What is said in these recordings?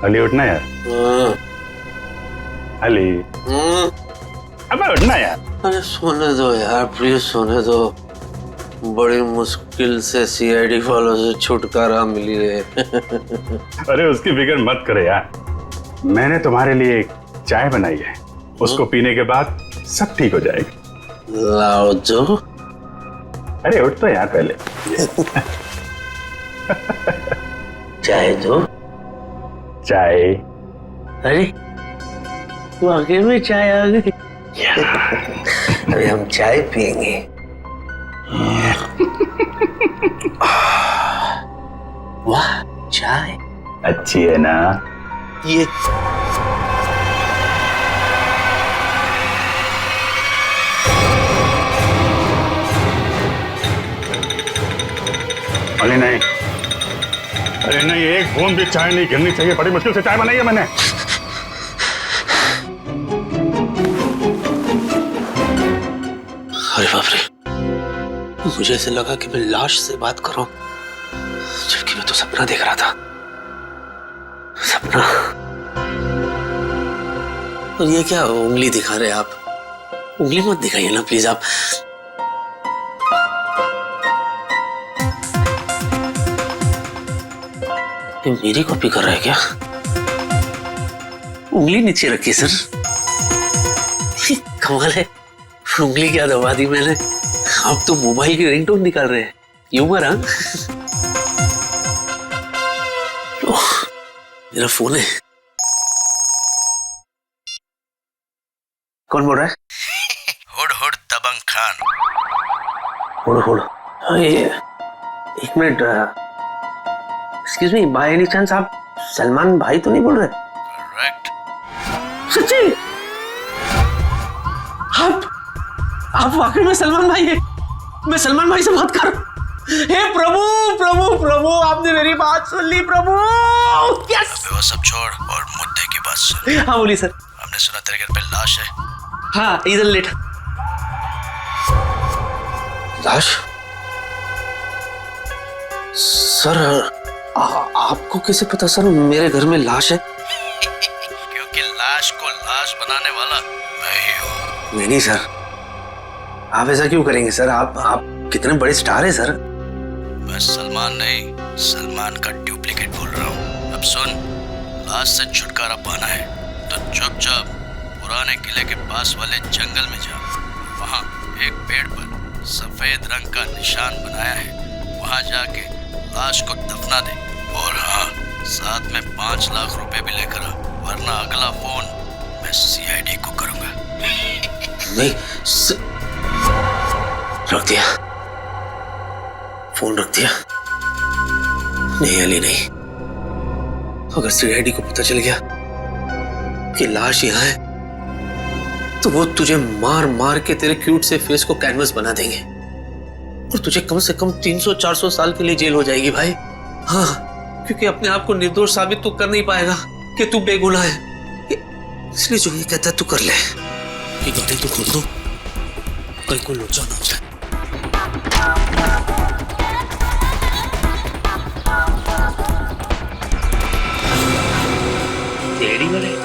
अली उठना यार। अली अबे उठना यार। अरे सोने दो यार, प्लीज सोने दो। बड़ी मुश्किल से सीआईडी वालों से छुटकारा मिली है। अरे उसकी फिक्र मत करे यार, मैंने तुम्हारे लिए एक चाय बनाई है, उसको पीने के बाद सब ठीक हो जाएगा। लाओ जो। अरे उठ तो यार पहले। चाय दो। चाय। अरे वाकई में चाय आ गई। अभी हम चाय पियेंगे। वाह चाय अच्छी है ना? ये अरे नहीं, अरे नहीं, एक बूंद भी चाय नहीं गिरनी चाहिए। बड़ी मुश्किल से चाय बनाई है मैंने। अरे बाप रे, मुझे ऐसे लगा कि मैं लाश से बात कर रहा हूं, जबकि मैं तो सपना देख रहा था। सपना। और ये क्या उंगली दिखा रहे आप? उंगली मत दिखाइए ना प्लीज आप। ये मेरी कॉपी कर रहा है क्या? उंगली नीचे रखिए सर। कमाल है, उंगली क्या दबा दी मैंने। आप तो मोबाइल की रिंगटोन निकाल रहे हैं। ह्यूमर हाँ? मेरा फोन है। कौन बोल रहा है? हुड हुड दबंग खान। हुड हुड। एक minute, excuse me, by any chance आप सलमान भाई तो नहीं बोल रहे? करेक्ट। सच्ची? आप वाकई में सलमान भाई है? मैं सलमान भाई से बात कर रहा हूं। हे प्रभु प्रभु प्रभु, आपने मेरी बात सुन ली प्रभु। यस। वो सब छोड़ और मुद्दे की बात सुन। हाँ बोलिए सर। हमने सुना तेरे घर पे लाश है। हाँ इधर लेट। लाश? सर आपको कैसे पता सर मेरे घर में लाश है? क्योंकि लाश को लाश बनाने वाला मैं ही हूँ। नहीं सर, आप ऐसा क्यों करेंगे सर? आप कितने बड़े स्टार हैं सर। मैं सलमान नहीं, सलमान का डुप्लीकेट बोल रहा हूँ। अब सुन, लाश से छुटकारा पाना है तो चुपचाप पुराने किले के पास वाले जंगल में जा। वहाँ एक पेड़ पर सफेद रंग का निशान बनाया है, वहाँ जाके लाश को दफना दे। और हाँ, साथ में 5 लाख रुपए भी लेकर आ, वरना अगला फोन मैं सीआईडी को करूंगा। नहीं रख दिया, फोन रख दिया। नहीं अली नहीं, अगर सीआईडी को पता चल गया कि लाश यहाँ है तो वो तुझे मार मार के तेरे क्यूट से फेस को कैनवस बना देंगे और तुझे कम से कम 300-400 साल के लिए जेल हो जाएगी भाई। हाँ, क्योंकि अपने आप को निर्दोष साबित तो कर नहीं पाएगा कि तू बेगुनाह है, इसलिए जो ये कहता है तू कर ले। ये गलती तू खोल दो, कल को लोचा ना हो जाए। तेरी वाले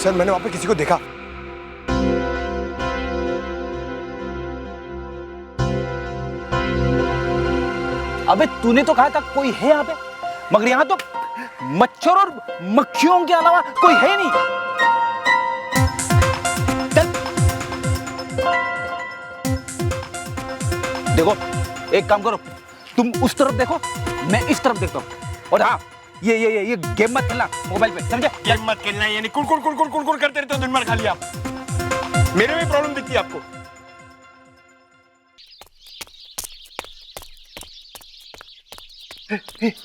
सर, मैंने वहां पे किसी को देखा। अबे तूने तो कहा था कोई है यहाँ पे, मगर यहाँ तो मच्छर और मक्खियों के अलावा कोई है नहीं। देखो एक काम करो, तुम उस तरफ देखो, मैं इस तरफ देखता हूँ। और हाँ, ये गेम मत खेलना मोबाइल पे, समझे? गेम मत खेलना यानी कुड़ करते रहते हो दिन भर खाली आप। मेरे में प्रॉब्लम दिखती है आपको।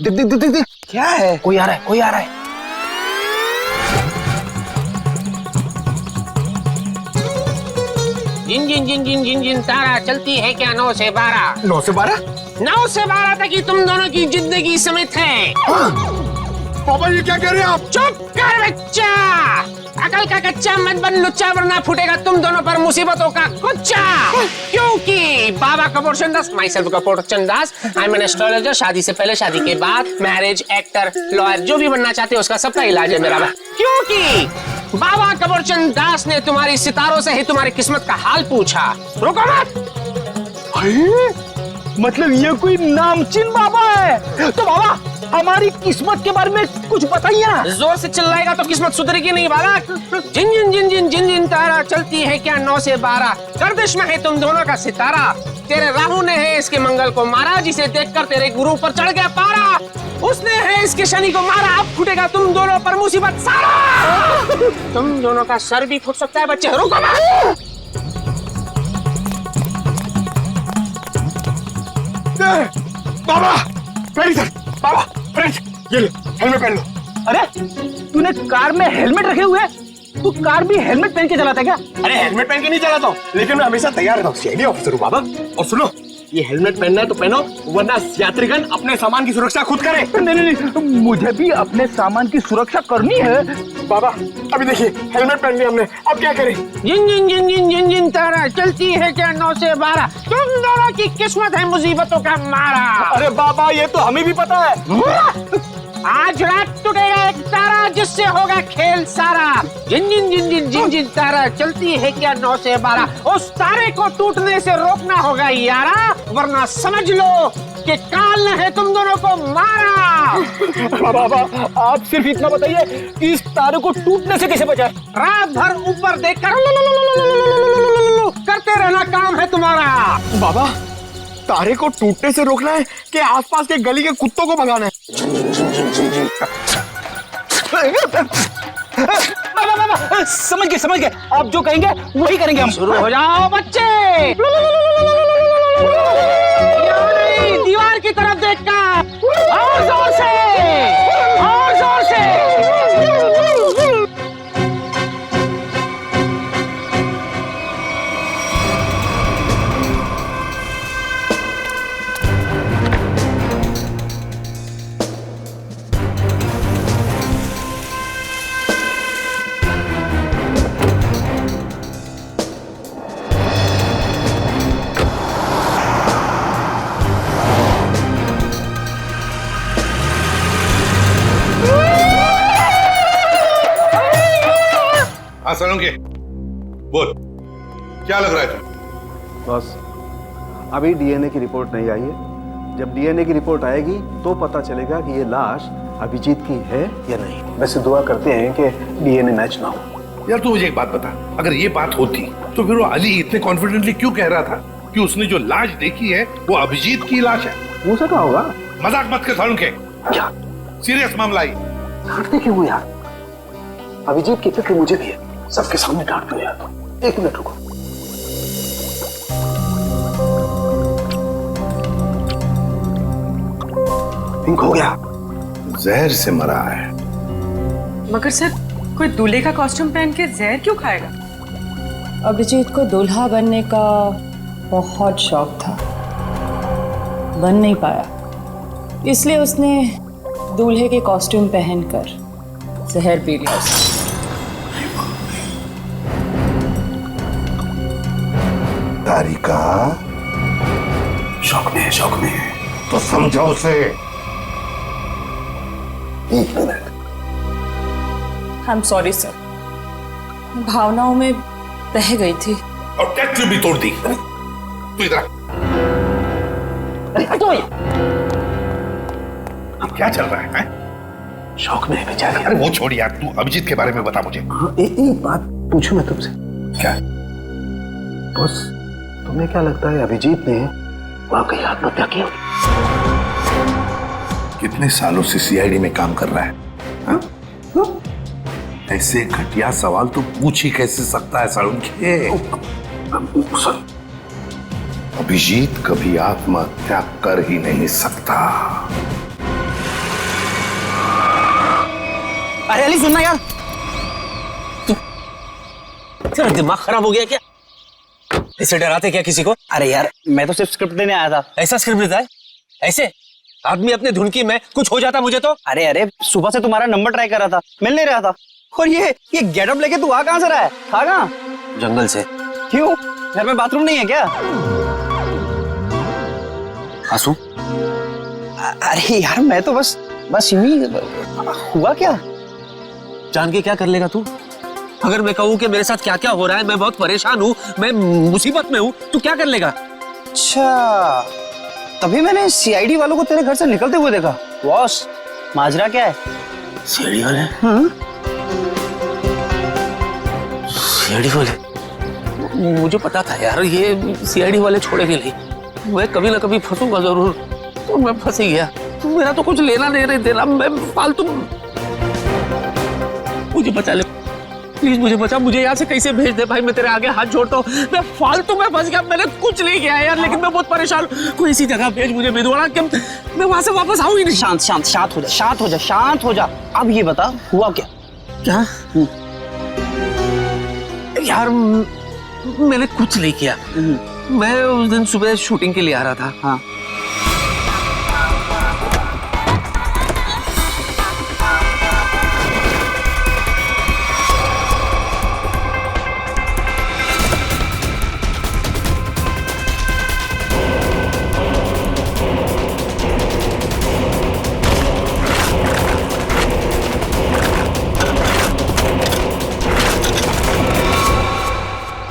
देख क्या है? कोई आ रहा है। जिन तारा चलती है क्या 9 से 12? 9 से 12? 9 से 12 तक ही तुम दोनों की जिंदगी समित है। पापा ये क्या कह रहे हैं आप? चुप कर बच्चा, अकल का कच्चा मत बन लुच्चा, वरना फूटेगा तुम दोनों पर मुसीबतों का कुच्चा। क्योंकि Baba Kapoor Chandas, myself Kapoor Chandas, I am an astrologer. शादी से पहले, शादी के बाद, मैरिज, एक्टर, लॉयर, जो भी बनना चाहते हो उसका सबका इलाज है मेरा। क्योंकि बाबा कपूर चंदास ने तुम्हारी सितारों से ही तुम्हारी किस्मत का हाल पूछा। रुको मत। मतलब ये कोई नामचीन बाबा है? तो बाबा हमारी किस्मत के बारे में कुछ बताइए ना। जोर से चिल्लाएगा तो किस्मत सुधरेगी नहीं बालक। जिन जिन जिन जिन जिन जिन तारा चलती है क्या 9 से 12, गर्दिश में है तुम दोनों का सितारा। तेरे राहु ने है इसके मंगल को मारा, जिसे देखकर तेरे गुरु पर चढ़ गया पारा। उसने है इसके शनि को मारा, अब फूटेगा तुम दोनों पर मुसीबत सारा। तुम दोनों का सर भी फूट सकता है बच्चे। रुको मत। बाबा बाबा फ्रेंड्स, ये ले हेलमेट पहन लो। अरे तूने कार में हेलमेट रखे हुए हैं? तू कार भी हेलमेट पहन के चलाता है क्या? अरे हेलमेट पहन के नहीं चलाता हूँ, लेकिन मैं हमेशा तैयार रहता हूँ। सीआईडी ऑफिसर हूँ बाबा। और सुनो, ये हेलमेट पहनना है तो पहनो, वरना यात्रीगण अपने सामान की सुरक्षा खुद करे। नहीं नहीं नहीं, मुझे भी अपने सामान की सुरक्षा करनी है। बाबा अभी देखिए, हेलमेट पहन लिया हमने, अब क्या करें? जिन जिन जिन जिन जिन जिन तारा चलती है क्या 9 से 12, तुम दोनों की किस्मत है मुसीबतों का मारा। अरे बाबा ये तो हमें भी पता है। आज रात टूटेगा एक तारा, जिससे होगा खेल सारा। जिन जिन जिन जिन जिन जिन तारा चलती है क्या 9 से 12, उस तारे को टूटने से रोकना होगा यारा, वरना समझ लो कि काल ने है तुम दोनों को मारा। बाबा आप सिर्फ इतना बताइए कि इस तारे को टूटने से कैसे बचाए? रात भर ऊपर देखकर करते रहना काम है तुम्हारा। बाबा तारे को टूटने से रोकना है कि आसपास के गली के कुत्तों को भगाना है? बाबा समझ गए, आप जो कहेंगे वही करेंगे हम। शुरू हो जाओ बच्चे। दीवार की तरफ देखकर और जोर से, और जोर से। हाँ सलोंके, बोल क्या लग रहा है तुम्हें? बस अभी डीएनए की रिपोर्ट नहीं आई है। जब डीएनए की रिपोर्ट आएगी तो पता चलेगा कि ये लाश अभिजीत की है या नहीं। वैसे दुआ करते हैं कि डीएनए मैच ना हो। यार तू मुझे एक बात बता, अगर ये बात होती तो फिर वो अली इतने कॉन्फिडेंटली क्यों कह रहा था कि उसने जो लाश देखी है वो अभिजीत की लाश है? हो सकता होगा। मजाक मत कर सलोंके, क्या सीरियस मामला है। डांटते क्यों यार? अभिजीत की फिक्र मुझे भी है। सबके सामने डांट दो यार। एक मिनट रुको। पिंक हो गया। जहर से मरा है। मगर सर, कोई दूल्हे का कॉस्ट्यूम पहन के जहर क्यों खाएगा? अभिजीत को दूल्हा बनने का बहुत शौक था, बन नहीं पाया, इसलिए उसने दूल्हे के कॉस्ट्यूम पहनकर जहर पी लिया। तारिका शौक में है, शौक में है। तो समझो उसे। एक minute. I am sorry sir, भावनाओं में बह गई थी। और टैक्सी भी तोड़ दी। तू इधर क्या चल रहा है? शौक में है बेचारी। अरे वो छोड़ यार, तू अभिजीत के बारे में बता मुझे। हाँ, एक बात पूछूं मैं तुमसे? क्या? बस तुम्हें क्या लगता है अभिजीत ने वाकई आत्महत्या की? कितने सालों से सीआईडी में काम कर रहा है? हाँ? ऐसे घटिया सवाल तो पूछ ही कैसे सकता है सलोंके? अभिजीत कभी आत्महत्या कर ही नहीं सकता। अरे अली सुनना यार, तेरा दिमाग खराब हो गया क्या? ऐसे डराते क्या किसी को? अरे यार मैं तो सिर्फ स्क्रिप्ट देने आया था। ऐसा स्क्रिप्ट देता है? ऐसे आदमी अपने धुन की में कुछ हो जाता मुझे तो। अरे सुबह से तुम्हारा नंबर ट्राई कर रहा था, मिल नहीं रहा था। और ये गेटअप लेके तू आ कहां से रहा है? था कहां? जंगल से। क्यों? घर में बाथरूम नहीं है क्या? आंसू? अरे यार मैं तो बस यूं ही। हुआ क्या? जान के क्या कर लेगा तू? अगर मैं कहूँ कि मेरे साथ क्या क्या हो रहा है, मैं बहुत परेशान हूँ, मैं मुसीबत में हूँ, तू क्या कर लेगा? अच्छा, तभी मैंने सीआईडी वालों को तेरे घर से निकलते हुए देखा। बॉस, माजरा क्या है? सीआईडी वाले? सीआईडी वाले? मुझे पता था यार, ये सीआईडी वाले छोड़ेंगे नहीं। मैं कभी ना कभी फंसूंगा जरूर। तो मैं फंस ही गया। मेरा तो कुछ लेना नहीं देना, मैं फालतू। मुझे बचा ले प्लीज, मुझे बचा, मुझे यहाँ से कैसे भेज दे भाई, मैं तेरे आगे हाथ जोड़ता हूँ। मैं फालतू में फंस गया, मैंने कुछ नहीं किया यार, लेकिन मैं बहुत परेशान हूँ। कोई ऐसी जगह भेज मुझे भिदवाड़ा कि मैं वहां से वापस आऊँ ही नहीं। शांत हो जा। अब ये बता हुआ क्या? क्या? यार मैंने कुछ नहीं किया। मैं उस दिन सुबह शूटिंग के लिए आ रहा था। हाँ।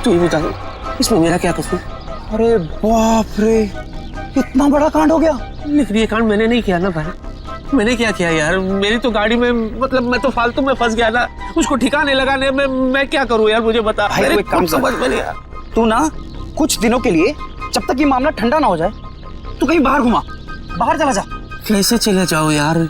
तू ही बता, इसमें मेरा क्या कसूर? अरे बाप रे, इतना बड़ा कांड हो गया। लेकिन ये कांड मैंने नहीं किया ना भाई। मैंने क्या किया यार? मेरी तो गाड़ी में, मतलब मैं तो फालतू में फंस गया ना, उसको ठिकाने लगाने में मैं क्या करूं यार, मुझे बता। भाई कोई काम समझ में नहीं। तू ना कुछ दिनों के लिए, जब तक ये मामला ठंडा ना हो जाए, तू कहीं बाहर घुमा, बाहर चला जा। कैसे चले जाओ यार?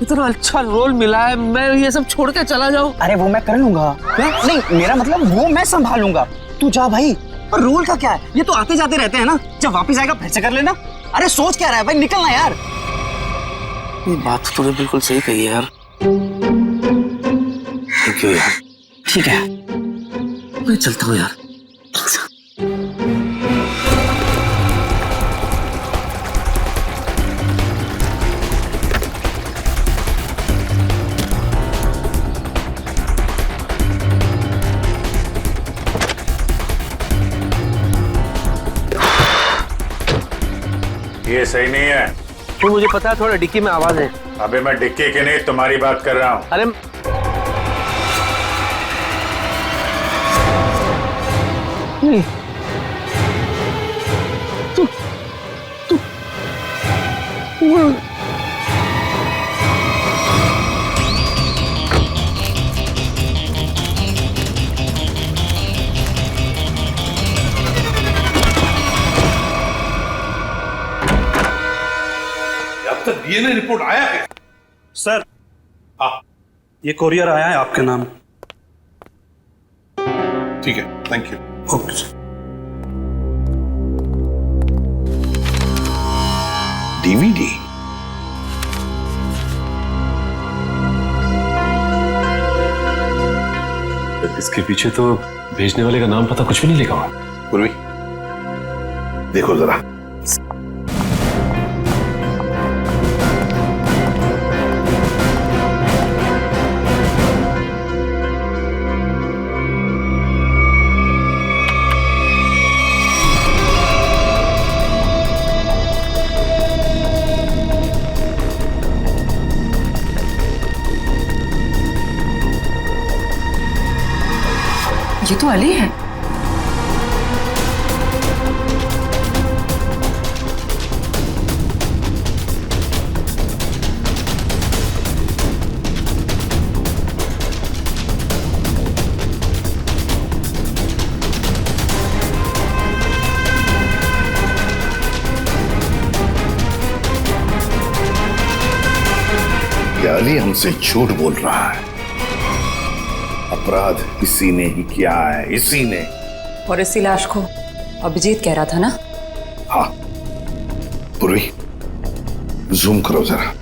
इतना अच्छा रोल मिला है, मैं ये सब छोड़ के चला जाऊं? अरे वो मैं कर लूंगा। नहीं, मेरा मतलब वो मैं संभालूंगा। तू जा भाई। और रोल का क्या है, ये तो आते जाते रहते हैं ना, जब वापस आएगा फिर से कर लेना। अरे सोच क्या रहा है भाई, निकलना यार। ये बात तो तूने बिल्कुल सही कही है यार। थैंक यू यार। ठीक है, मैं चलता हूँ यार। ये सही नहीं है। तो मुझे पता है, थोड़ा डिक्की में आवाज है। अबे मैं डिक्की की नहीं, तुम्हारी बात कर रहा हूँ। अरे नहीं, तू अब तक डीएनए रिपोर्ट आया है? सर, ये कोरियर आया है आपके नाम। ठीक है, thank you. Okay sir. DVD? इसके पीछे तो भेजने वाले का नाम पता कुछ भी नहीं लिखा हुआ। पूर्वी, देखो जरा। ये तो अली है। अली हमसे झूठ बोल रहा है। अपराध इसी ने ही किया है, इसी ने। और इसी लाश को अभिजीत कह रहा था ना? हाँ। पूर्वी, जूम करो जरा।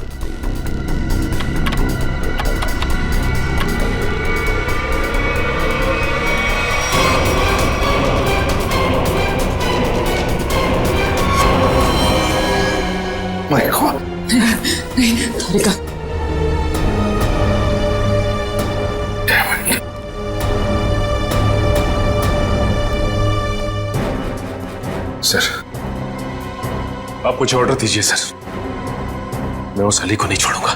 My God. नहीं, तारिका। आप कुछ ऑर्डर दीजिए सर। मैं उस अली को नहीं छोड़ूंगा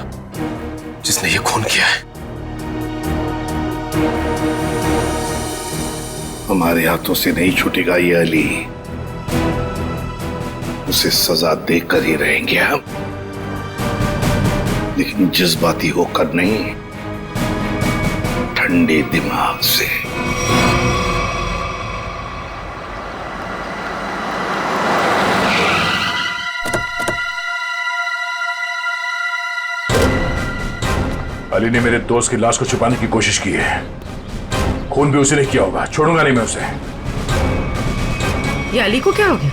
जिसने ये खून किया है। हमारे हाथों से नहीं छूटेगा ये अली, उसे सजा देकर ही रहेंगे हम, लेकिन जज्बाती होकर नहीं, ठंडे दिमाग से। अली ने मेरे दोस्त की लाश को छुपाने की कोशिश की है। खून भी उसी ने किया होगा, छोड़ूंगा नहीं मैं उसे। ये अली को क्या हो गया?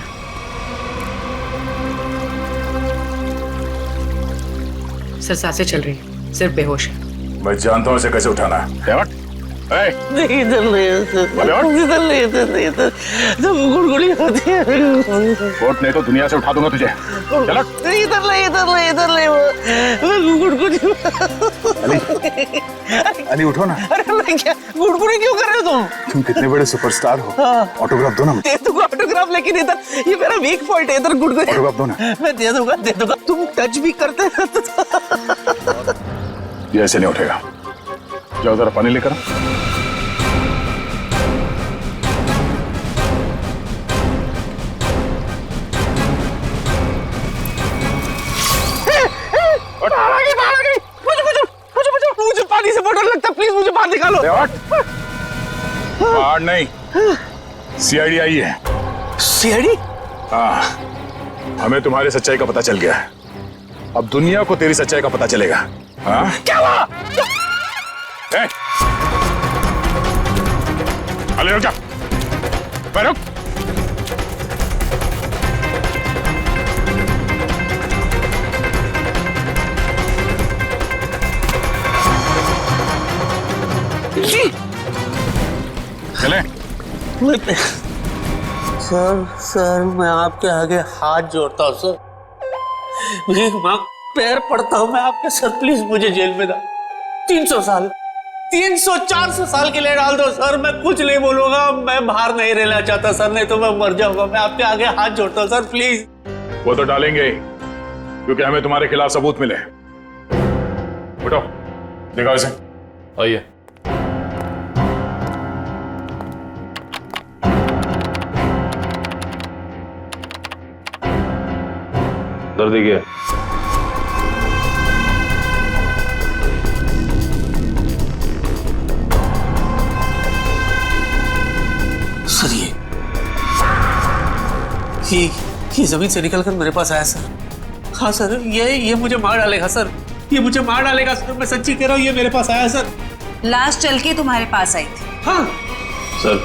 सर सांसें चल रही है, सिर्फ बेहोश है। मैं जानता हूं इसे कैसे उठाना है। नहीं इधर नहीं, इधर जब गुड़गुड़ी होती है। कोर्ट ने तो दुनिया से उठा दूंगा तुझे। चलो। इधर नहीं गुड़गुड़ी। अली उठो ना। अरे मैं क्या गुड़गुड़ी क्यों कर रहे हो तुम कितने बड़े सुपरस्टार हो। ऑटोग्राफ दो ना। दे दूंगा ऑटोग्राफ, लेकिन इधर ये मेरा वीक पॉइंट है, इधर गुड़गुड़ी। ऑटोग्राफ दो ना। मैं दे दूंगा। तुम टच भी करते हैं। ये ऐसे नहीं उठेगा। जाओ जरा पानी लेकर। मुझे पानी से बहुत डर लगता है, प्लीज मुझे बाहर निकालो। बाहर नहीं, सीआईडी आई है। सीआईडी? हाँ, हमें तुम्हारी सच्चाई का पता चल गया है। अब दुनिया को तेरी सच्चाई का पता चलेगा। हाँ? क्या हुआ? अली रुक जा, रुक। चले। सर मैं आपके आगे हाथ जोड़ता हूँ सर, भीख मांग पैर पड़ता हूँ मैं आपके सर, प्लीज मुझे जेल में डाल। 300 साल 300-400 साल के लिए डाल दो सर, मैं कुछ नहीं बोलूंगा, मैं बाहर नहीं रहना चाहता सर, नहीं तो मैं मर जाऊंगा। मैं आपके आगे हाथ जोड़ता हूँ सर, प्लीज। वो तो डालेंगे क्योंकि हमें तुम्हारे खिलाफ सबूत मिले। उठो, दिखाओ इसे। आइए। दर्द क्या? सर ये जमीन से निकलकर मेरे पास आया सर। हाँ सर, ये मुझे मार डालेगा सर, ये मुझे मार डालेगा सर, मैं सच्ची कह रहा हूँ, ये मेरे पास आया सर। लाश चल के तुम्हारे पास आई थी? हाँ सर,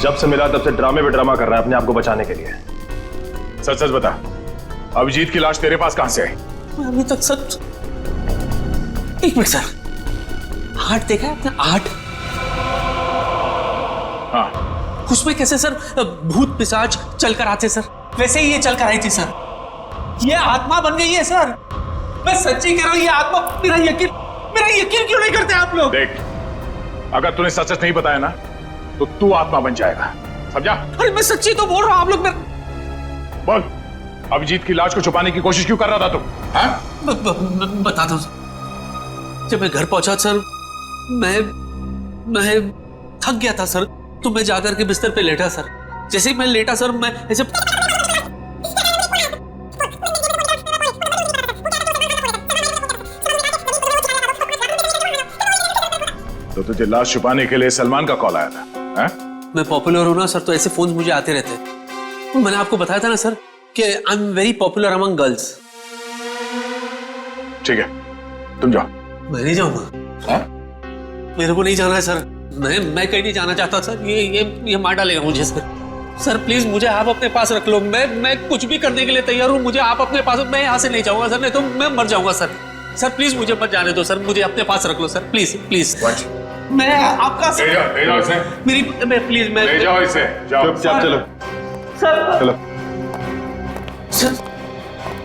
जब से मिला तब से ड्रामे पे ड्रामा कर रहा है अपने आप को बचाने के लिए। सच सच बता, अभिजीत की लाश तेरे पास कहां से आई? अभी तक सच। एक मिनट सर, 8 देखा है आपने? 8? हाँ। उसमें कैसे सर भूत पिशाच चलकर आते सर, वैसे ही ये चलकर आई थी सर। ये आत्मा बन गई है सर, मैं सच्ची कह रहा हूं, ये आत्मा। मेरा यकीन क्यों नहीं करते आप लोग? देख, अगर तूने सच सच नहीं बताया ना तो तू आत्मा बन जाएगा, समझा? अरे मैं सच्ची तो बोल रहा हूं, आप लोग बोल, अभिजीत की लाश को छुपाने की कोशिश क्यों कर रहा था तू? बता दो। जब मैं घर पहुंचा सर, मैं थक गया था सर, तो मैं जाकर के बिस्तर पे लेटा सर। जैसे ही मैं लेटा सर, मैं ऐसे तो तुझे लाश छुपाने के लिए सलमान का कॉल आया था? है? मैं पॉपुलर हूं ना सर, तो ऐसे फोन मुझे आते रहते हैं। मैंने आपको बताया था ना सर कि I am very popular among girls. ठीक है, तुम जाओ। मैं नहीं जाऊंगा। मेरे को नहीं जाना है सर, मैं कहीं नहीं जाना चाहता सर। ये मार डालेगा मुझे सर। सर प्लीज मुझे आप अपने पास रख लो, मैं कुछ भी करने के लिए तैयार हूँ। मुझे आप अपने पास, मैं यहाँ से नहीं जाऊंगा सर, नहीं तो मैं मर जाऊंगा सर। सर प्लीज मुझे मत जाने दो सर, मुझे अपने पास रख लो सर, प्लीज प्लीज। मैं आपका ले जाओ इसे। मेरी प्लीज, मैं ले जाओ इसे, जाओ। चुपचाप चलो। सर चलो।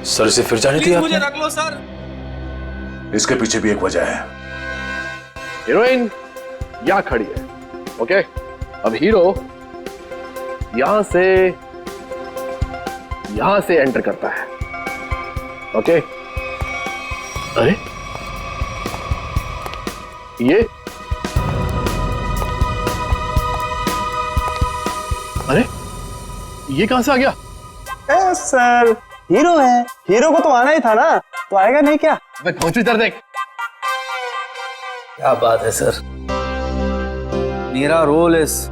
सर इसे फिर जाने दिया? मुझे रख लो सर। इसके पीछे भी एक वजह है। हीरोइन यहाँ खड़ी है, ओके? अब हीरो यहां से यहां से एंटर करता है। ओके? अरे ये अरे ये कहां से आ गया? सर हीरो है, हीरो को तो आना ही था ना, तो आएगा नहीं क्या? पहुंची इधर देख। क्या बात है सर, मेरा रोल इस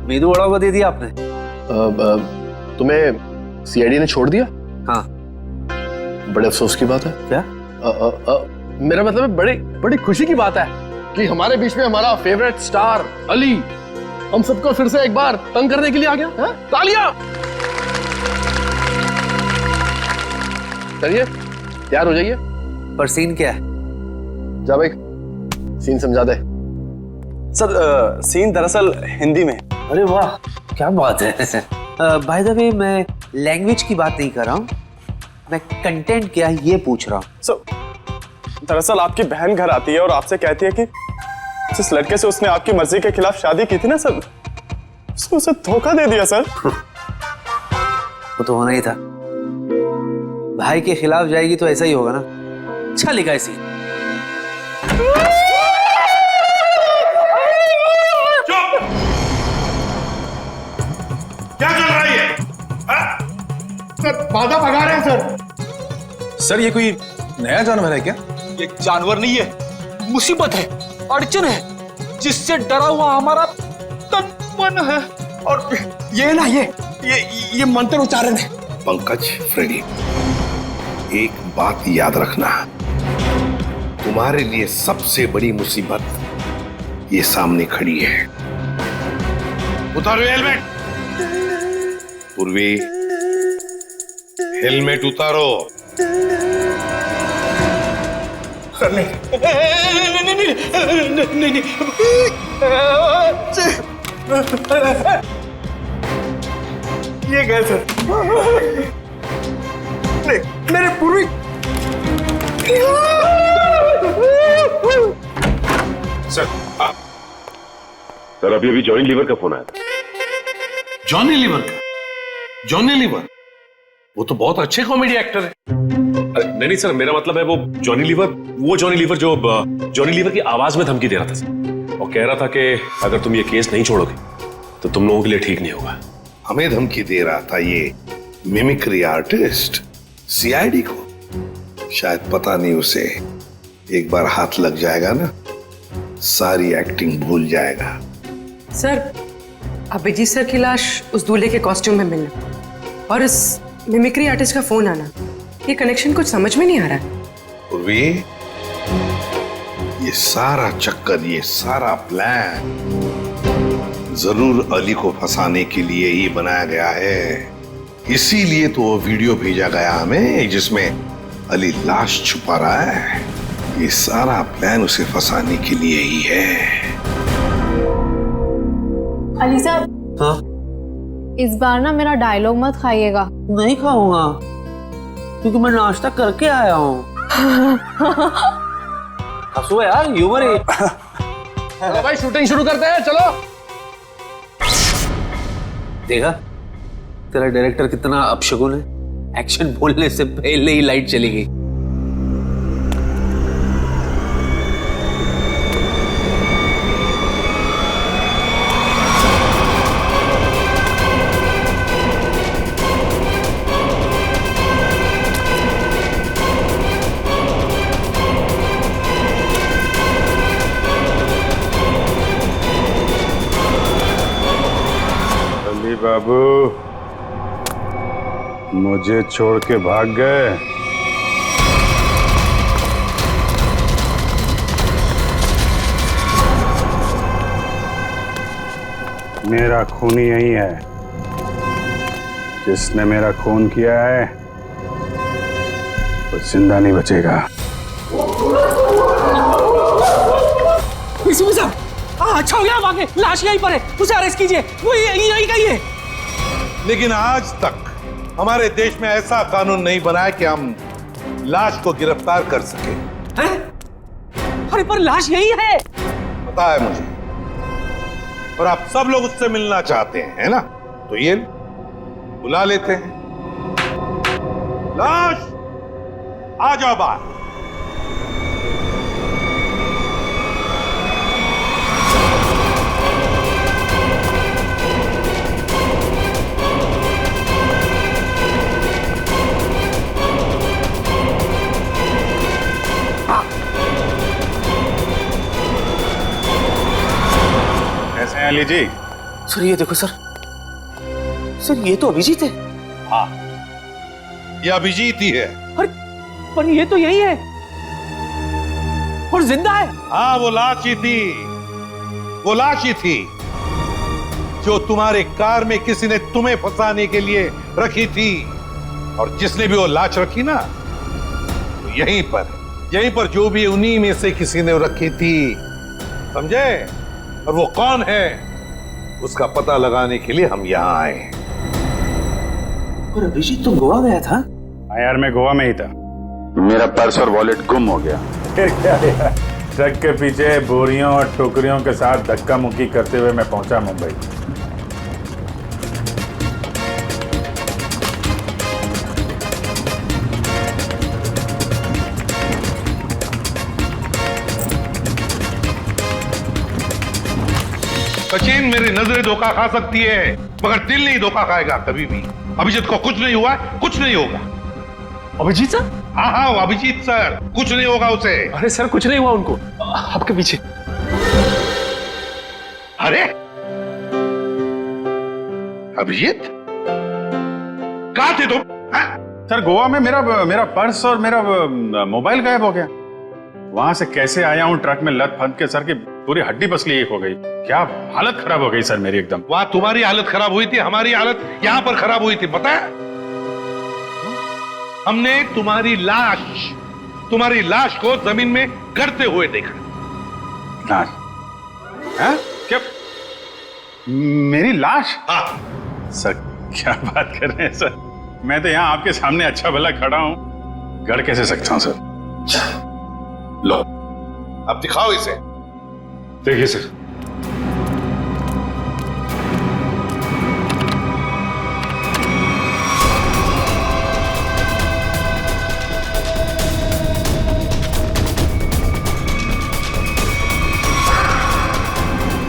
मेदू वड़ा को दे दिया आपने। तुम्हें सीआईडी ने छोड़ दिया? हाँ। बड़े अफसोस की बात है। क्या? मेरा मतलब है बड़ी बड़ी खुशी की बात है कि हमारे बीच में हमारा फेवरेट स्टार अली हम सबको फिर से एक बार तंग करने के लिए आ गया। तालियां! चलिए तैयार हो जाइए। पर सीन क्या है? जा भाई सीन समझा दे। सर सीन दरअसल हिंदी में। अरे वाह क्या बात है। बाय द वे मैं लैंग्वेज की बात नहीं कर रहा हूँ, मैं कंटेंट क्या है ये पूछ रहा हूँ। सर दरअसल आपकी बहन घर आती है और आपसे कहती है कि जिस लड़के से उसने आपकी मर्जी के खिलाफ शादी की थी ना सर, उसने उसे धोखा दे दिया सर। वो तो होना ही था, भाई के खिलाफ जाएगी तो ऐसा ही होगा ना। अच्छा लिखा है सीन। क्या चल रहा है? सर बाधा भगा रहे हैं सर ये कोई नया जानवर है क्या? ये जानवर नहीं है, मुसीबत है, अड़चन है, जिससे डरा हुआ हमारा तन मन है। और ये ना ये मंत्र उच्चारण है। पंकज, फ्रेडी, एक बात याद रखना, तुम्हारे लिए सबसे बड़ी मुसीबत ये सामने खड़ी है। उतारो हेलमेट। पूर्वी, हेलमेट उतारो। नहीं ये गए सर। नहीं मेरे पूर्वी। सर अभी जॉनी लीवर का फोन आया था। जॉनी लीवर का? जॉनी लीवर वो तो बहुत अच्छे कॉमेडी एक्टर है। नहीं सर, मेरा मतलब है वो जॉनी लीवर जो जॉनी लीवर की आवाज में धमकी दे रहा था सर, और कह रहा था कि अगर तुम ये केस नहीं छोड़ोगे तो तुम लोगों के लिए ठीक नहीं होगा। हमें धमकी दे रहा था ये मिमिक्री आर्टिस्ट सीआईडी को। शायद पता नहीं उसे एक बार हाथ लग जाएगा ना, सारी एक्टिंग भूल जाएगा। सर अभिजीत सर की लाश उस दूल्हे के कॉस्ट्यूम में मिलना और इस मिमिक्री आर्टिस्ट का फोन आना, ये कनेक्शन कुछ समझ में नहीं आ रहा है। पूर्वी, ये सारा चक्कर, ये सारा प्लान जरूर अली को फंसाने के लिए ही बनाया गया है। इसीलिए तो वो वीडियो भेजा गया हमें जिसमें अली लाश छुपा रहा है। ये सारा प्लान उसे फंसाने के लिए ही है। अली साहब, हाँ? इस बार ना मेरा डायलॉग मत खाइएगा। नहीं खाऊंगा क्योंकि मैं नाश्ता करके आया हूँ। हंसो यार, ह्यूमर है। चलो भाई शूटिंग शुरू करते हैं, चलो। देखा तेरा डायरेक्टर कितना अपशगुन है, एक्शन बोलने से पहले ही लाइट चली गई। बाबू मुझे छोड़ के भाग गए। मेरा खून यही है, जिसने मेरा खून किया है वो जिंदा नहीं बचेगा। अच्छा हो गया, आगे लाश यहीं पर है, उसे अरेस्ट कीजिए, वो यहीं कहीं है। लेकिन आज तक हमारे देश में ऐसा कानून नहीं बना है कि हम लाश को गिरफ्तार कर सके। अरे पर लाश यही है। पता है मुझे, और आप सब लोग उससे मिलना चाहते हैं, है ना? तो ये बुला लेते हैं। लाश आ जाओ बाहर। कैसे हैं अली जी? सर ये देखो सर, ये तो अभिजीत है। हाँ, ये अभिजीत ही है। पर ये तो यही है और जिंदा है। हाँ, वो लाश ही थी, वो लाश ही थी जो तुम्हारे कार में किसी ने तुम्हें फंसाने के लिए रखी थी। और जिसने भी वो लाश रखी ना, यहीं पर जो भी उन्हीं में से किसी ने रखी थी, समझे? और वो कौन है उसका पता लगाने के लिए हम यहाँ आए हैं। और अभिजीत तुम गोवा गया था? हाँ यार, मैं गोवा में ही था। मेरा पर्स और वॉलेट गुम हो गया। फिर क्या यार, ट्रक के पीछे बोरियों और टोकरियों के साथ धक्का मुक्की करते हुए मैं पहुंचा मुंबई। सचिन, मेरी नजरें धोखा खा सकती है मगर दिल नहीं धोखा खाएगा कभी भी। अभिजीत को कुछ नहीं हुआ, कुछ नहीं होगा। अभिजीत सर? हाँ, वो अभिजीत सर, कुछ नहीं होगा उसे। अरे सर, कुछ नहीं हुआ उनको, आपके पीछे। अरे अभिजीत, कहाँ थे तुम? सर, गोवा में मेरा पर्स और मेरा मोबाइल गायब हो गया। वहां से कैसे आया हूँ ट्रक में लद फंद के, सर की पूरी हड्डी पसली एक हो गई। क्या हालत खराब हो गई सर मेरी एकदम। वहां तुम्हारी हालत खराब हुई थी, हमारी हालत यहाँ पर खराब हुई थी, पता है? हमने तुम्हारी लाश को जमीन में गड़ते हुए देखा। लाश? हाँ? क्या मेरी लाश? हाँ। सर क्या बात कर रहे हैं सर, मैं तो यहाँ आपके सामने अच्छा भला खड़ा हूँ, गड़ कैसे सकता हूँ सर? लो, अब दिखाओ इसे। देखिए सर,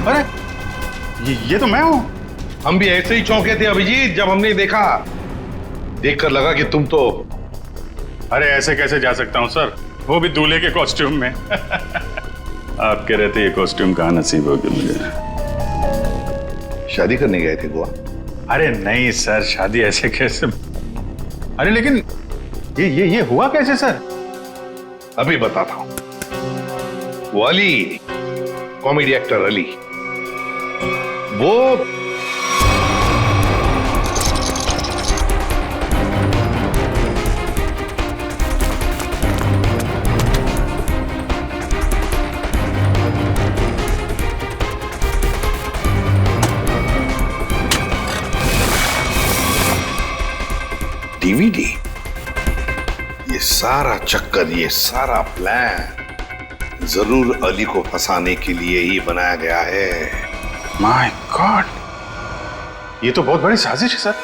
अरे ये तो मैं हूं। हम भी ऐसे ही चौंके थे अभिजीत जब हमने देखा। देखकर लगा कि तुम तो। अरे ऐसे कैसे जा सकता हूं सर, वो भी दूल्हे के कॉस्ट्यूम में। आपके रहते ये कॉस्ट्यूम कहाँ नसीब होगी मुझे। शादी करने गए थे गोवा? अरे नहीं सर, शादी ऐसे कैसे। अरे लेकिन ये हुआ कैसे सर? अभी बताता हूं। वो अली, कॉमेडी एक्टर अली, वो डीवीडी, ये सारा चक्कर, ये सारा प्लान जरूर अली को फंसाने के लिए ही बनाया गया है। माय गॉड, ये तो बहुत बड़ी साजिश है सर।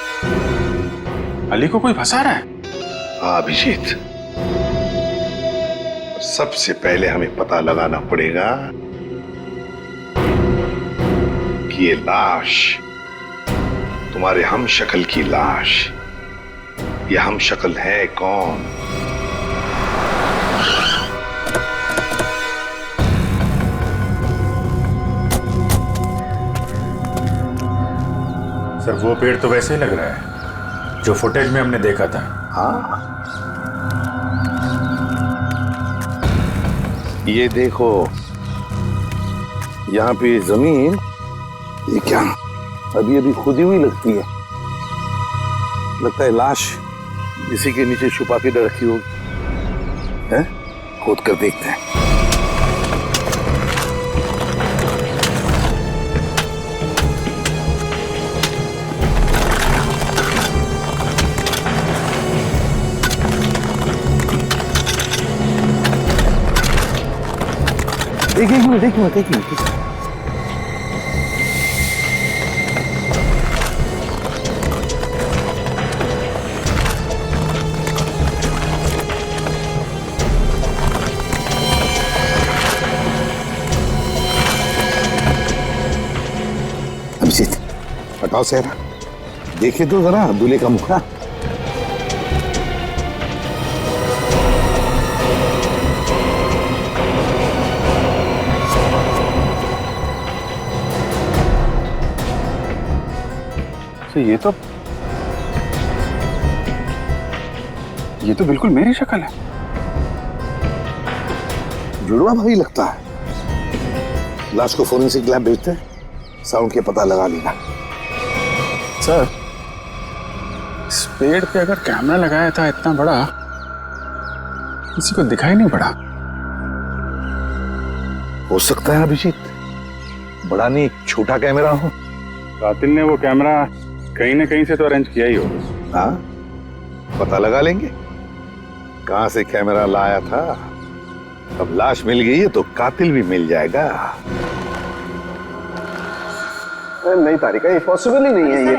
अली को कोई फंसा रहा है? हाँ अभिजीत, सबसे पहले हमें पता लगाना पड़ेगा कि ये लाश तुम्हारे हम शक्ल की लाश, ये हम शक्ल है कौन? सर वो पेड़ तो वैसे ही लग रहा है जो फुटेज में हमने देखा था। हाँ, ये देखो, यहाँ पे जमीन, ये क्या अभी अभी खुदी हुई लगती है। लगता है लाश इसी के नीचे छुपा के रखी होगी। हैं? खोद कर देखते हैं। एक मिनट। बताओ सेहरा, देखे तो जरा दूल्हे का मुखड़ा। तो ये तो बिल्कुल मेरी शक्ल है। जुड़वा भाई लगता है। लाश को फोरेंसिक लैब भेजते हैं, साउंड के पता लगा लेना। सर, इस पेड़ पे अगर कैमरा लगाया था इतना बड़ा, किसी को दिखाई नहीं पड़ा। हो सकता है अभिजीत बड़ा नहीं छोटा कैमरा हो। कातिल ने वो कैमरा कहीं ना कहीं से तो अरेंज किया ही होगा। हाँ, पता लगा लेंगे कहां से कैमरा लाया था। अब लाश मिल गई है तो कातिल भी मिल जाएगा। नहीं तारिका, ये पॉसिबल ही नहीं है। ये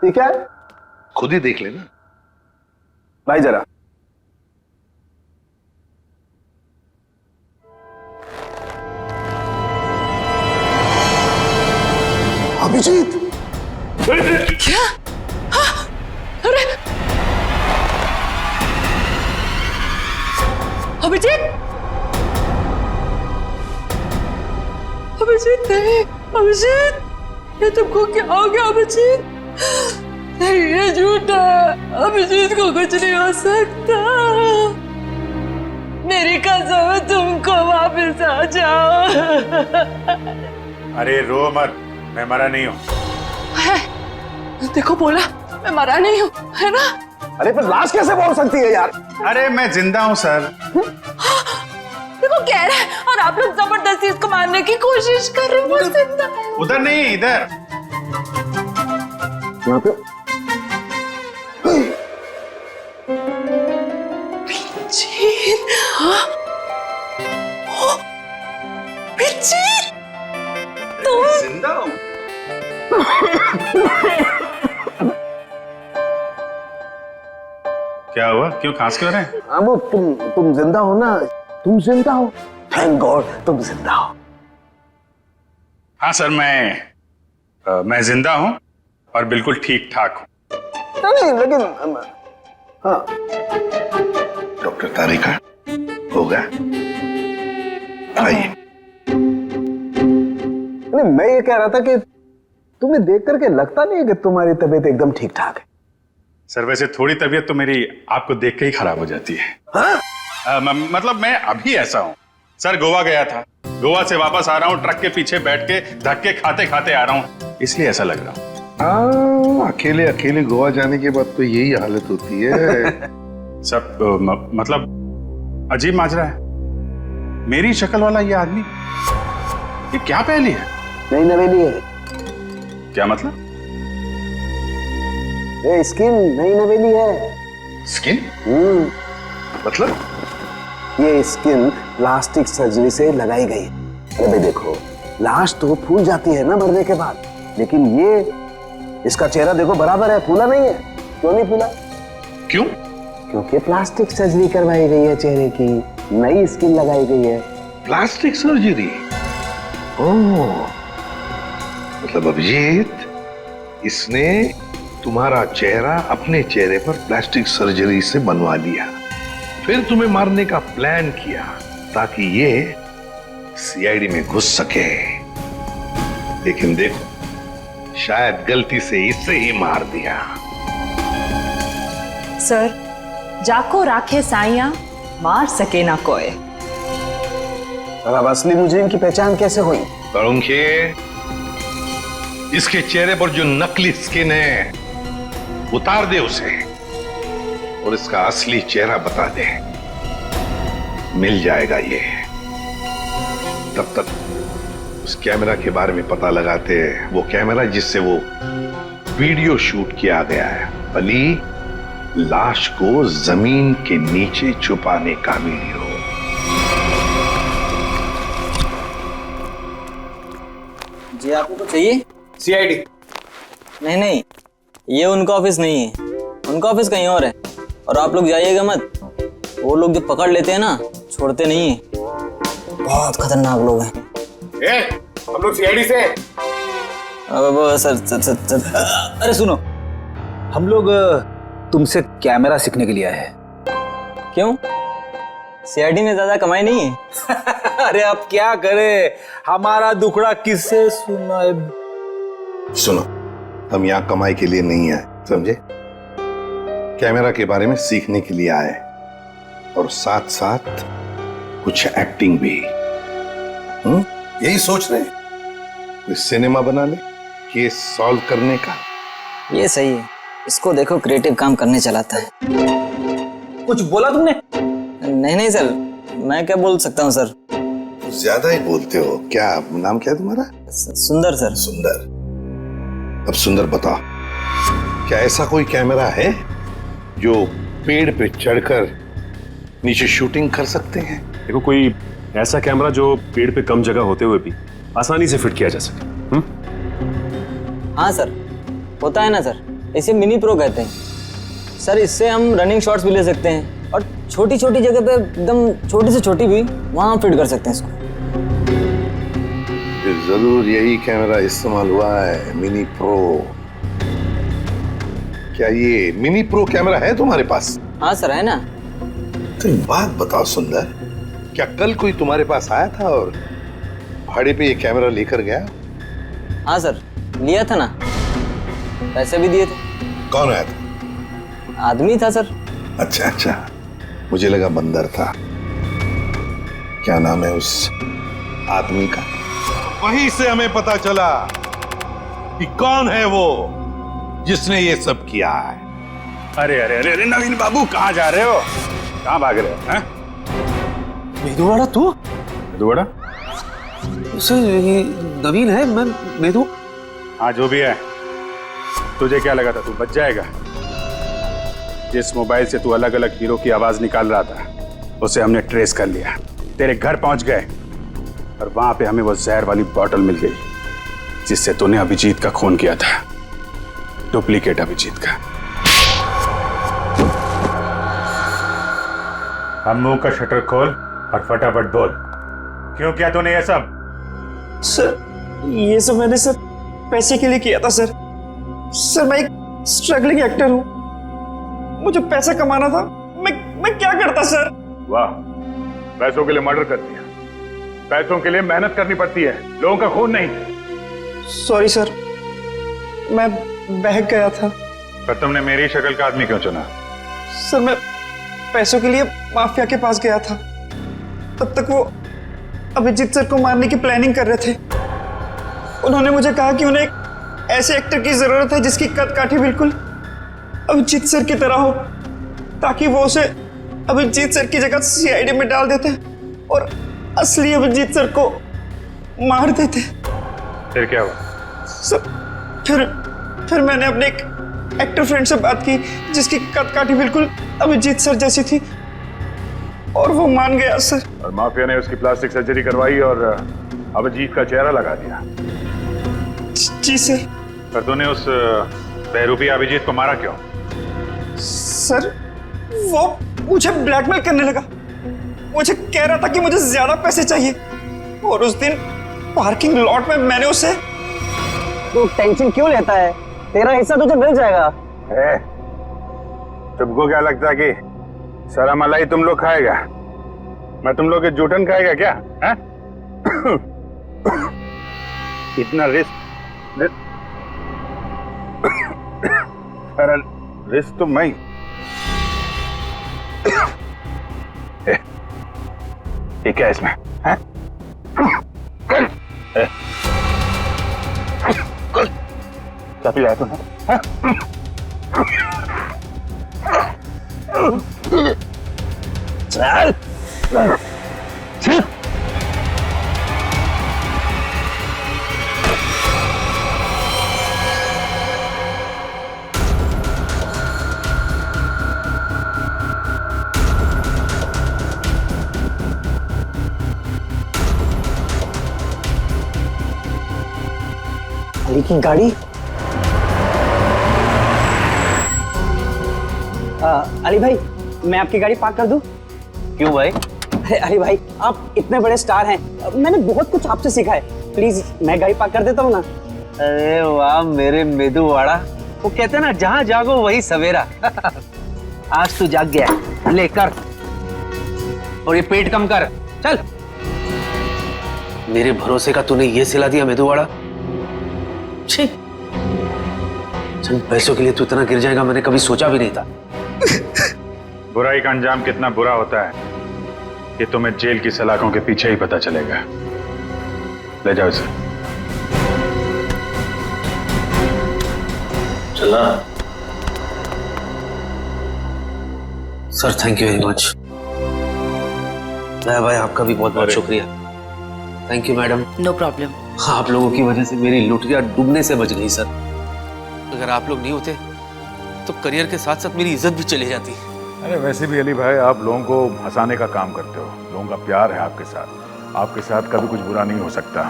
ठीक है, खुद ही देख लेना भाई जरा। अभिजीत, क्या? अरे अभिजीत, अभिजीत नहीं, अभिजीत ये तुमको क्या हो गया? अभिजीत नहीं, ये झूठा है। अभिजीत को कुछ नहीं हो सकता। मेरी कसम है, तुमको वापस आ जाओ। अरे रो मत, मैं मरा नहीं हूँ। देखो बोला मैं मरा नहीं हूँ, है ना? अरे पर लाश कैसे बोल सकती है यार? अरे मैं जिंदा हूँ सर। देखो कह रहा है और आप लोग जबरदस्ती इसको मारने की कोशिश कर रहे हो। जिंदा उधर नहीं, इधर। यहाँ पे जिंदा हूँ। क्या हुआ? क्यों खांस क्यों रहे हैं? हाँ, वो तुम जिंदा हो ना, तुम जिंदा हो। थैंक गॉड तुम जिंदा हो। हाँ सर, मैं जिंदा हूँ और बिल्कुल ठीक ठाक हूँ। नहीं लेकिन हाँ। डॉक्टर तारिका होगा, आइए। नहीं, मैं ये कह रहा था कि तुम्हें देख करके लगता नहीं कि तुम्हारी तबीयत एकदम ठीक ठाक है। सर वैसे थोड़ी तबीयत तो मेरी आपको देख के ही खराब हो जाती है। हाँ? मतलब मैं अभी ऐसा हूँ सर, गोवा गया था, गोवा से वापस आ रहा हूँ, ट्रक के पीछे बैठ के धक्के खाते खाते आ रहा हूँ, इसलिए ऐसा लग रहा हूँ। अकेले अकेले गोवा जाने के बाद तो यही हालत होती है। सब मतलब अजीब माजरा है। मेरी शक्ल वाला ये आदमी, ये क्या पहली है? नहीं नवेली है। क्या मतलब? ये स्किन नई नवेली है। स्किन? मतलब? ये स्किन प्लास्टिक सर्जरी से लगाई गई। अरे भाई देखो, लाश तो फूल जाती है ना मरने के बाद, लेकिन ये इसका चेहरा देखो बराबर है, फूला नहीं है। क्यों नहीं फूला? क्यों? क्योंकि प्लास्टिक सर्जरी करवाई गई है चेहरे की, नई स्किन लगाई गई है। Plastic surgery? ओह, मतलब अभिजीत इसने तुम्हारा चेहरा अपने चेहरे पर प्लास्टिक सर्जरी से बनवा लिया, फिर तुम्हें मारने का प्लान किया ताकि ये सीआईडी में घुस सके। लेकिन देखो, शायद गलती से इसे ही मार दिया। सर, जाको राखे साइया मार सके ना कोई। अब असली मुजरिम की पहचान कैसे हुई? तरुणखे, इसके चेहरे पर जो नकली स्किन है उतार दे उसे और इसका असली चेहरा बता दे, मिल जाएगा ये। तब तक उस कैमरा के बारे में पता लगाते हैं, वो कैमरा जिससे वो वीडियो शूट किया गया है, अली लाश को जमीन के नीचे छुपाने का वीडियो। जी आपको कुछ चाहिए? सीआईडी? नहीं नहीं, ये उनका ऑफिस नहीं है, उनका ऑफिस कहीं और है। और आप लोग जाइएगा मत, वो लोग जो पकड़ लेते हैं ना छोड़ते नहीं है, बहुत खतरनाक लोग हैं। हम लोग सीआईडी से हैं। सर अरे सुनो, हम लोग तुमसे कैमरा सीखने के लिए आए हैं। क्यों? सीआईडी में ज्यादा कमाई नहीं है? अरे अब क्या करे, हमारा दुखड़ा किससे सुनाए। सुनो, हम यहाँ कमाई के लिए नहीं आए, समझे? कैमरा के बारे में सीखने के लिए आए और साथ साथ कुछ एक्टिंग भी। यही सोच रहे कोई सिनेमा बना ले, केस सॉल्व करने का। ये सही है, इसको देखो क्रिएटिव काम करने चलाता है। कुछ बोला तुमने? नहीं सर, मैं क्या बोल सकता हूँ सर। ज्यादा ही बोलते हो। क्या नाम क्या है तुम्हारा? सुंदर सर। सुंदर। अब सुंदर बताओ, क्या ऐसा कोई कैमरा है जो पेड़ पे चढ़कर नीचे शूटिंग कर सकते हैं? देखो, कोई ऐसा कैमरा जो पेड़ पे कम जगह होते हुए भी आसानी से फिट किया जा सके। हाँ सर, होता है ना सर, इसे मिनी प्रो कहते हैं सर। इससे हम रनिंग शॉट्स भी ले सकते हैं और छोटी छोटी जगह पे एकदम छोटी से छोटी भी वहां फिट कर सकते हैं इसको। जरूर यही कैमरा इस्तेमाल हुआ है, मिनी प्रो। क्या ये मिनी प्रो कैमरा है तुम्हारे पास? हाँ सर, है ना। तो एक बात बताओ सुंदर, क्या कल कोई तुम्हारे पास आया था और भाड़े पे ये कैमरा लेकर गया? हाँ सर, लिया था ना, पैसे भी दिए थे। कौन आया था? आदमी था सर। अच्छा, मुझे लगा बंदर था। क्या नाम है उस आदमी का? वहीं से हमें पता चला कि कौन है वो जिसने ये सब किया है। अरे अरे अरे नवीन बाबू, कहाँ जा रहे हो? कहाँ भाग रहे हो? मेदुवाड़ा तू? मेदुवाड़ा? सर ये नवीन है, मैं मेदु। हाँ, जो भी है, तुझे क्या लगा था तू बच जाएगा? जिस मोबाइल से तू अलग अलग हीरो की आवाज निकाल रहा था, उसे हमने ट्रेस कर लिया। तेरे घर पहुंच गए और वहां पे हमें वो जहर वाली बोतल मिल गई जिससे तूने अभिजीत का खून किया था, डुप्लीकेट अभिजीत का। हम मुंह का शटर खोल और फटाफट बोल, क्यों किया तूने ये सब? सर ये सब मैंने सर पैसे के लिए किया था सर। सर मैं एक स्ट्रगलिंग एक्टर हूँ, मुझे पैसा कमाना था। मैं क्या करता सर? वाह, पैसों के लिए मर्डर कर दिया। पैसों के लिए मेहनत करनी पड़ती है, लोगों का खून नहीं। सॉरी सर, मैं बहक गया था। पर तुमने मेरी शक्ल का आदमी क्यों चुना? सर मैं पैसों के लिए माफिया के पास गया था, तब तक वो अभिजीत सर को मारने की प्लानिंग कर रहे थे। उन्होंने मुझे कहा कि उन्हें एक ऐसे एक्टर की जरूरत है जिसकी कद काठी बिल्कुल अभिजीत सर की तरह हो, ताकि वो उसे अभिजीत सर की जगह सीआईडी में डाल देते और असली अभिजीत सर को मार देते। फिर क्या हुआ? सर फिर मैंने अपने एक एक्टर फ्रेंड से बात की जिसकी कद काठी बिल्कुल अभिजीत सर जैसी थी, और वो मान गया सर। और माफिया ने उसकी प्लास्टिक सर्जरी करवाई और अभिजीत का चेहरा लगा दिया। जी सर। पर तूने उस बहरूपी अभिजीत को मारा क्यों? सर वो मुझे ब्लैकमेल करने लगा, मुझे कह रहा था कि मुझे ज्यादा पैसे चाहिए, और उस दिन पार्किंग लॉट में मैंने उसे। तू टेंशन क्यों लेता है, तेरा हिस्सा तुझे मिल जाएगा। तुमको क्या लगता है कि सारा मलाई तुम लोग खाएगा? मैं तुम लोग के जूठन खाएगा क्या? है? इतना रिस्क तो मैं। ये क्या इसमें है? क्या पिलाया तूने? चल अली की गाड़ी। अली भाई, मैं आपकी गाड़ी पार्क कर दूं? क्यों भाई? अरे भाई, आप इतने बड़े स्टार हैं, मैंने बहुत कुछ आपसे सीखा है। प्लीज मैं गाड़ी पार्क कर देता हूँ ना। अरे वाह मेरे मेदूवाड़ा, वो कहते हैं ना जहाँ जागो वही सवेरा। आज तू जाग गया, लेकर और ये पेट कम कर, चल। मेरे भरोसे का तूने ये सिला दिया मेदूवाड़ा। छी, चंद पैसों के लिए तू इतना गिर जाएगा मैंने कभी सोचा भी नहीं था। बुराई का अंजाम कितना बुरा होता है ये तुम्हें जेल की सलाखों के पीछे ही पता चलेगा। ले जाओ इसे। चला sir, thank you very much. भाई आपका भी बहुत बहुत शुक्रिया। Thank you madam. No problem. आप लोगों की वजह से मेरी लुटिया डूबने से बच गई सर। अगर आप लोग नहीं होते तो करियर के साथ साथ मेरी इज्जत भी चली जाती। अरे वैसे भी अली भाई, आप लोगों को हंसाने का काम करते हो, लोगों का प्यार है आपके साथ। आपके साथ कभी कुछ बुरा नहीं हो सकता।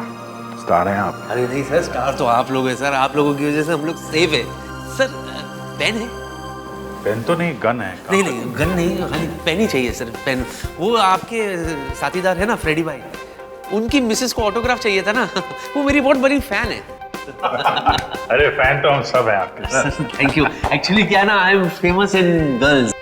स्टार हैं आप। अरे नहीं सर, स्टार तो आप लोग हैं सर। आप लोगों की वजह से हम लोग सेफ है सर। पेन है? पेन तो नहीं, गन है। नहीं नहीं, गन नहीं, खाली पेन ही चाहिए सर। पेन। वो आपके साथीदार है ना फ्रेडी भाई, उनकी मिसेस को ऑटोग्राफ चाहिए था ना। वो मेरी बहुत बड़ी फैन है। अरे फैन तो हम सब हैं आपके। Thank you. एक्चुअली क्या ना, I am famous in girls.